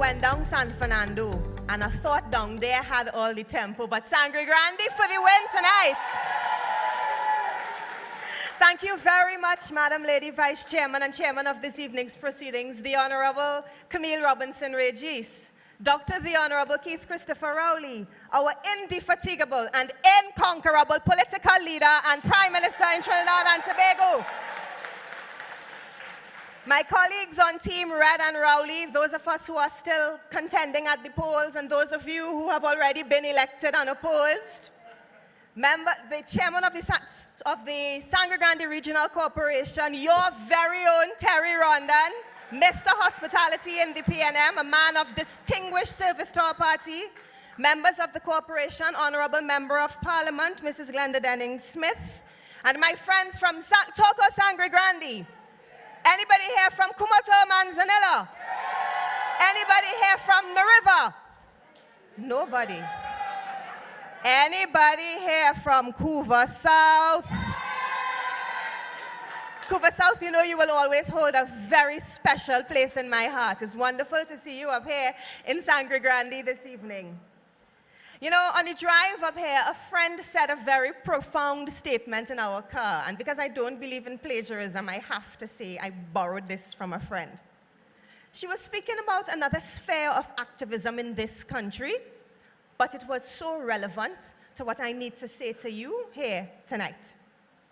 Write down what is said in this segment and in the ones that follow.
went down San Fernando, and I thought down there had all the tempo, but Sangre Grande for the win tonight. Thank you very much, Madam Lady Vice Chairman and Chairman of this evening's proceedings, the Honorable Camille Robinson Regis, Dr. the Honorable Keith Christopher Rowley, our indefatigable and incomparable political leader and Prime Minister in Trinidad and Tobago. My colleagues on Team Red and Rowley, those of us who are still contending at the polls, and those of you who have already been elected unopposed. The chairman of the Sangre Grande Regional Corporation, your very own Terry Rondon, Mr. Hospitality in the PNM, a man of distinguished service to our party, members of the corporation, Honorable Member of Parliament, Mrs. Glenda Denning-Smith, and my friends from Toco Sangre Grande. Anybody here from Kumoto, Manzanilla? Anybody here from the river? Nobody. Anybody here from Couva South? Couva South, you know you will always hold a very special place in my heart. It's wonderful to see you up here in Sangre Grande this evening. You know, on the drive up here, a friend said a very profound statement in our car, and because I don't believe in plagiarism, I have to say I borrowed this from a friend. She was speaking about another sphere of activism in this country, but it was so relevant to what I need to say to you here tonight.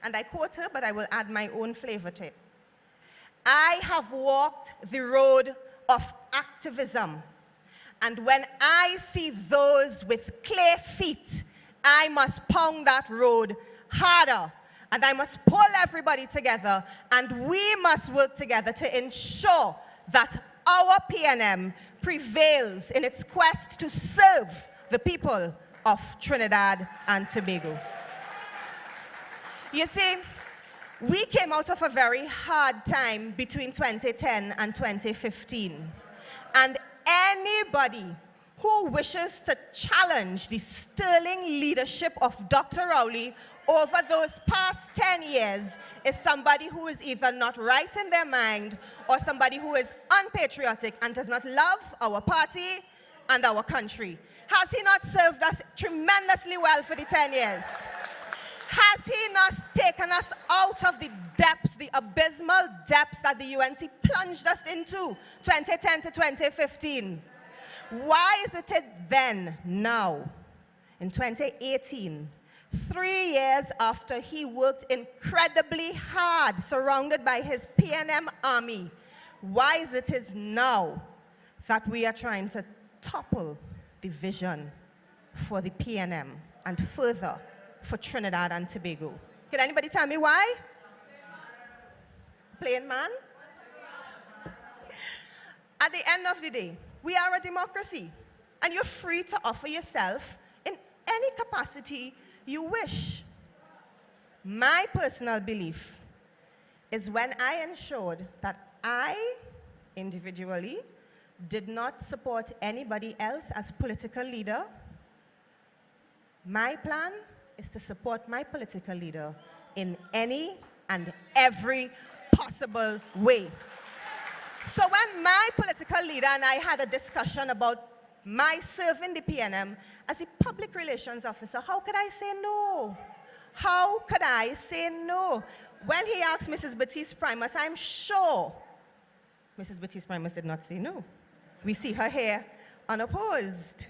And I quote her, but I will add my own flavor to it. I have walked the road of activism, and when I see those with clay feet, I must pound that road harder, and I must pull everybody together, and we must work together to ensure that our PNM prevails in its quest to serve the people of Trinidad and Tobago. You see, we came out of a very hard time between 2010 and 2015. And anybody who wishes to challenge the sterling leadership of Dr. Rowley over those past 10 years is somebody who is either not right in their mind or somebody who is unpatriotic and does not love our party and our country. Has he not served us tremendously well for the 10 years? Has he not taken us out of the depths, the abysmal depths that the UNC plunged us into 2010 to 2015? Why is it then, now, in 2018, 3 years after he worked incredibly hard, surrounded by his PNM army, why is it now that we are trying to topple the vision for the PNM and further for Trinidad and Tobago? Can anybody tell me why? Plain man? At the end of the day, we are a democracy, and you're free to offer yourself in any capacity you wish. My personal belief is when I ensured that I, individually, did not support anybody else as political leader, my plan is to support my political leader in any and every possible way. So when my political leader and I had a discussion about my serving the PNM as a public relations officer, how could I say no? How could I say no? When he asked Mrs. Batiste Primus, I'm sure Mrs. Batiste Primus did not say no. We see her here unopposed.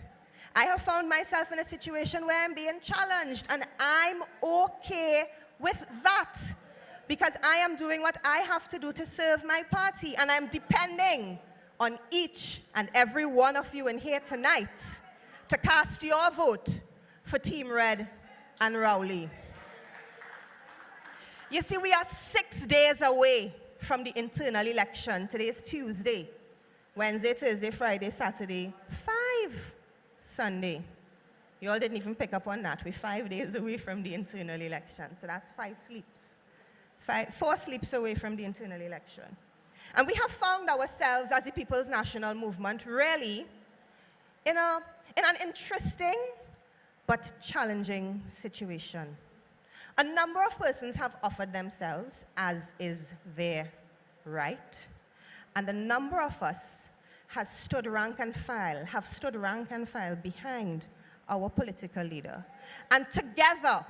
I have found myself in a situation where I'm being challenged, and I'm okay with that because I am doing what I have to do to serve my party, and I'm depending on each and every one of you in here tonight to cast your vote for Team Red and Rowley. You see, we are 6 days away from the internal election. Today is Tuesday. Wednesday, Thursday, Friday, Saturday, 5 Sunday. You all didn't even pick up on that. We're 5 days away from the internal election. So that's 5 sleeps. 4 sleeps away from the internal election. And we have found ourselves as the People's National Movement really in an interesting but challenging situation. A number of persons have offered themselves, as is their right, and a number of us have stood rank and file behind our political leader. And together,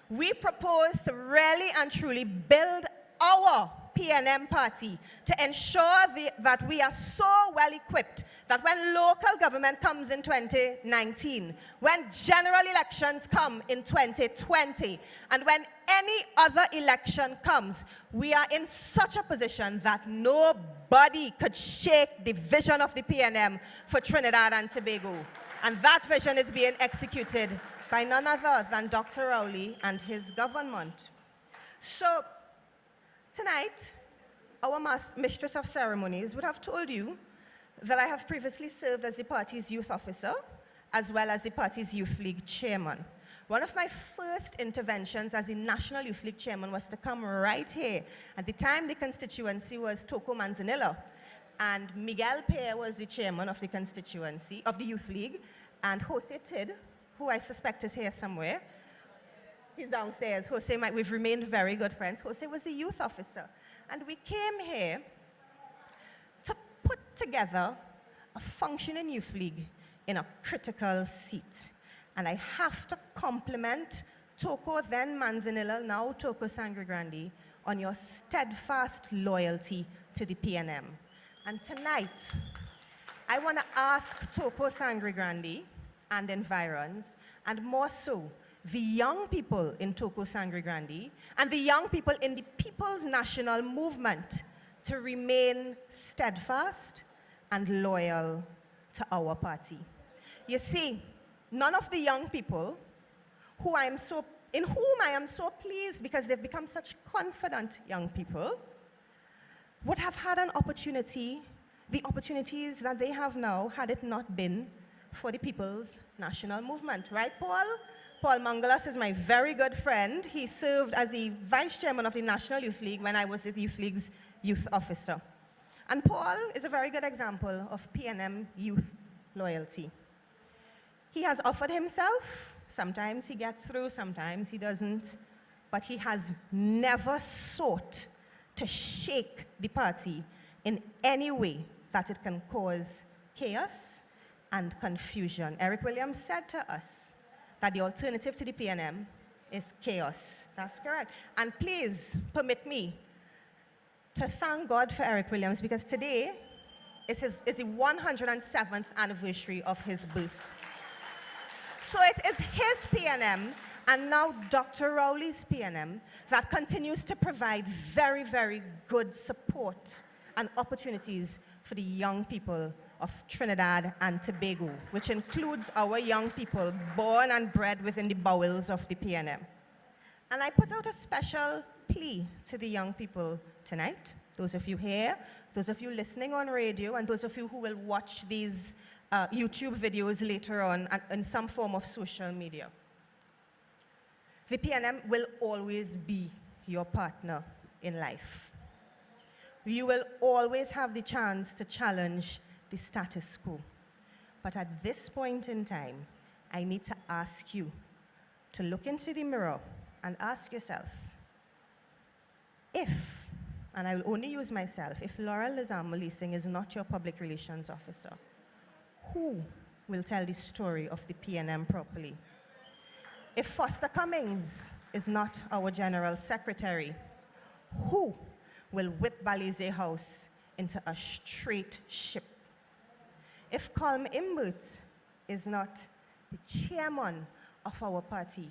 we propose to really and truly build our PNM party to ensure that we are so well equipped that when local government comes in 2019, when general elections come in 2020, and when any other election comes, we are in such a position that nobody could shake the vision of the PNM for Trinidad and Tobago. And that vision is being executed by none other than Dr. Rowley and his government. So, tonight, our Mistress of Ceremonies would have told you that I have previously served as the party's youth officer, as well as the party's Youth League chairman. One of my first interventions as the National Youth League chairman was to come right here. At the time, the constituency was Toco Manzanilla, and Miguel Pear was the chairman of the constituency, of the Youth League, and Jose Tid, who I suspect is here somewhere. He's downstairs. We've remained very good friends. Jose was the youth officer. And we came here to put together a functioning youth league in a critical seat. And I have to compliment Toco, then Manzanilla, now Toco Sangre Grande, on your steadfast loyalty to the PNM. And tonight, I want to ask Toco Sangre Grande and environs, and more so, the young people in Toco Sangre Grande and the young people in the People's National Movement to remain steadfast and loyal to our party. You see, none of the young people in whom I am so pleased because they've become such confident young people would have had the opportunities that they have now had it not been for the People's National Movement. Right, Paul? Paul Mangalas is my very good friend. He served as the vice chairman of the National Youth League when I was the Youth League's youth officer. And Paul is a very good example of PNM youth loyalty. He has offered himself. Sometimes he gets through, sometimes he doesn't. But he has never sought to shake the party in any way that it can cause chaos and confusion. Eric Williams said to us that the alternative to the PNM is chaos. That's correct. And please permit me to thank God for Eric Williams because today is the 107th anniversary of his birth. So it is his PNM and now Dr. Rowley's PNM that continues to provide very, very good support and opportunities for the young people of Trinidad and Tobago, which includes our young people born and bred within the bowels of the PNM. And I put out a special plea to the young people tonight, those of you here, those of you listening on radio, and those of you who will watch these YouTube videos later on in some form of social media. The PNM will always be your partner in life. You will always have the chance to challenge the status quo. But at this point in time, I need to ask you to look into the mirror and ask yourself, if, and I will only use myself, if Laurel Lezama Leasing is not your public relations officer, who will tell the story of the PNM properly? If Foster Cummings is not our general secretary, who will whip Balize House into a straight ship? If Colm Imbert is not the chairman of our party,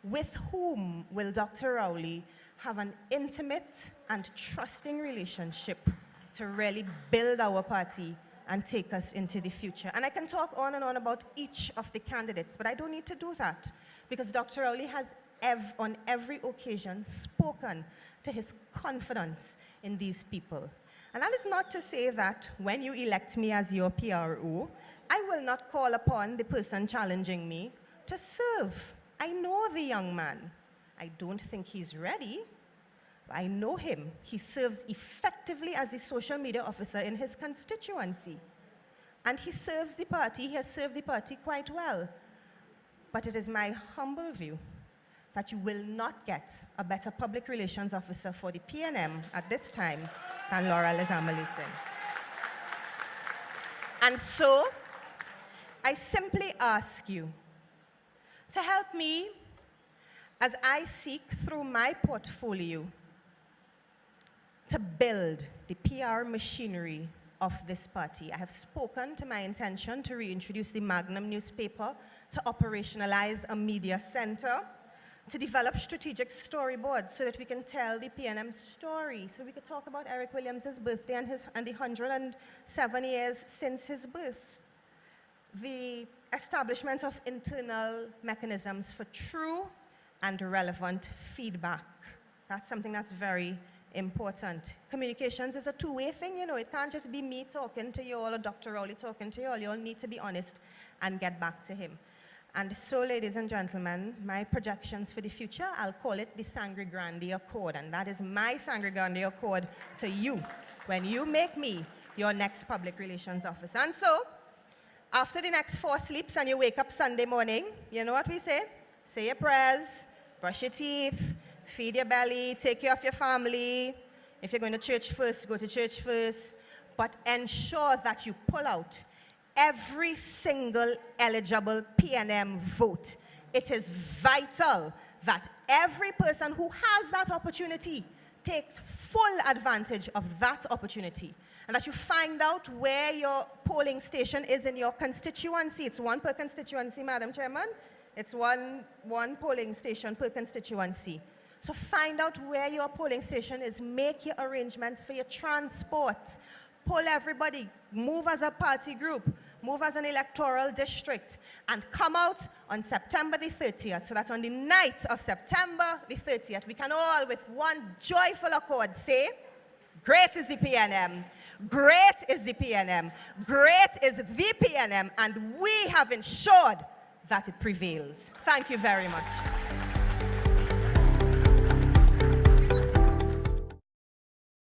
with whom will Dr. Rowley have an intimate and trusting relationship to really build our party and take us into the future? And I can talk on and on about each of the candidates, but I don't need to do that because Dr. Rowley has on every occasion spoken to his confidence in these people. And that is not to say that when you elect me as your PRO, I will not call upon the person challenging me to serve. I know the young man. I don't think he's ready. But I know him. He serves effectively as a social media officer in his constituency. And he serves the party. He has served the party quite well. But it is my humble view that you will not get a better public relations officer for the PNM at this time than Laurel Lezama Leasing. And so, I simply ask you to help me as I seek through my portfolio to build the PR machinery of this party. I have spoken to my intention to reintroduce the Magnum newspaper, to operationalize a media center, to develop strategic storyboards so that we can tell the PNM story, so we could talk about Eric Williams' birthday and the 107 years since his birth. The establishment of internal mechanisms for true and relevant feedback. That's something that's very important. Communications is a two-way thing, you know. It can't just be me talking to you all or Dr. Rowley talking to you all. You all need to be honest and get back to him. And so, ladies and gentlemen, my projections for the future, I'll call it the Sangre Grande Accord. And that is my Sangre Grande Accord to you when you make me your next public relations officer. And so, after the next 4 sleeps and you wake up Sunday morning, you know what we say? Say your prayers, brush your teeth, feed your belly, take care of your family. If you're going to church first, go to church first. But ensure that you pull out every single eligible PNM vote. It is vital that every person who has that opportunity takes full advantage of that opportunity. And that you find out where your polling station is in your constituency. It's one per constituency, Madam Chairman. It's one polling station per constituency. So find out where your polling station is. Make your arrangements for your transport. Poll everybody. Move as a party group. Move as an electoral district. And come out on September the 30th. So that on the night of September the 30th, we can all with one joyful accord say, great is the PNM. Great is the PNM. Great is the PNM. And we have ensured that it prevails. Thank you very much.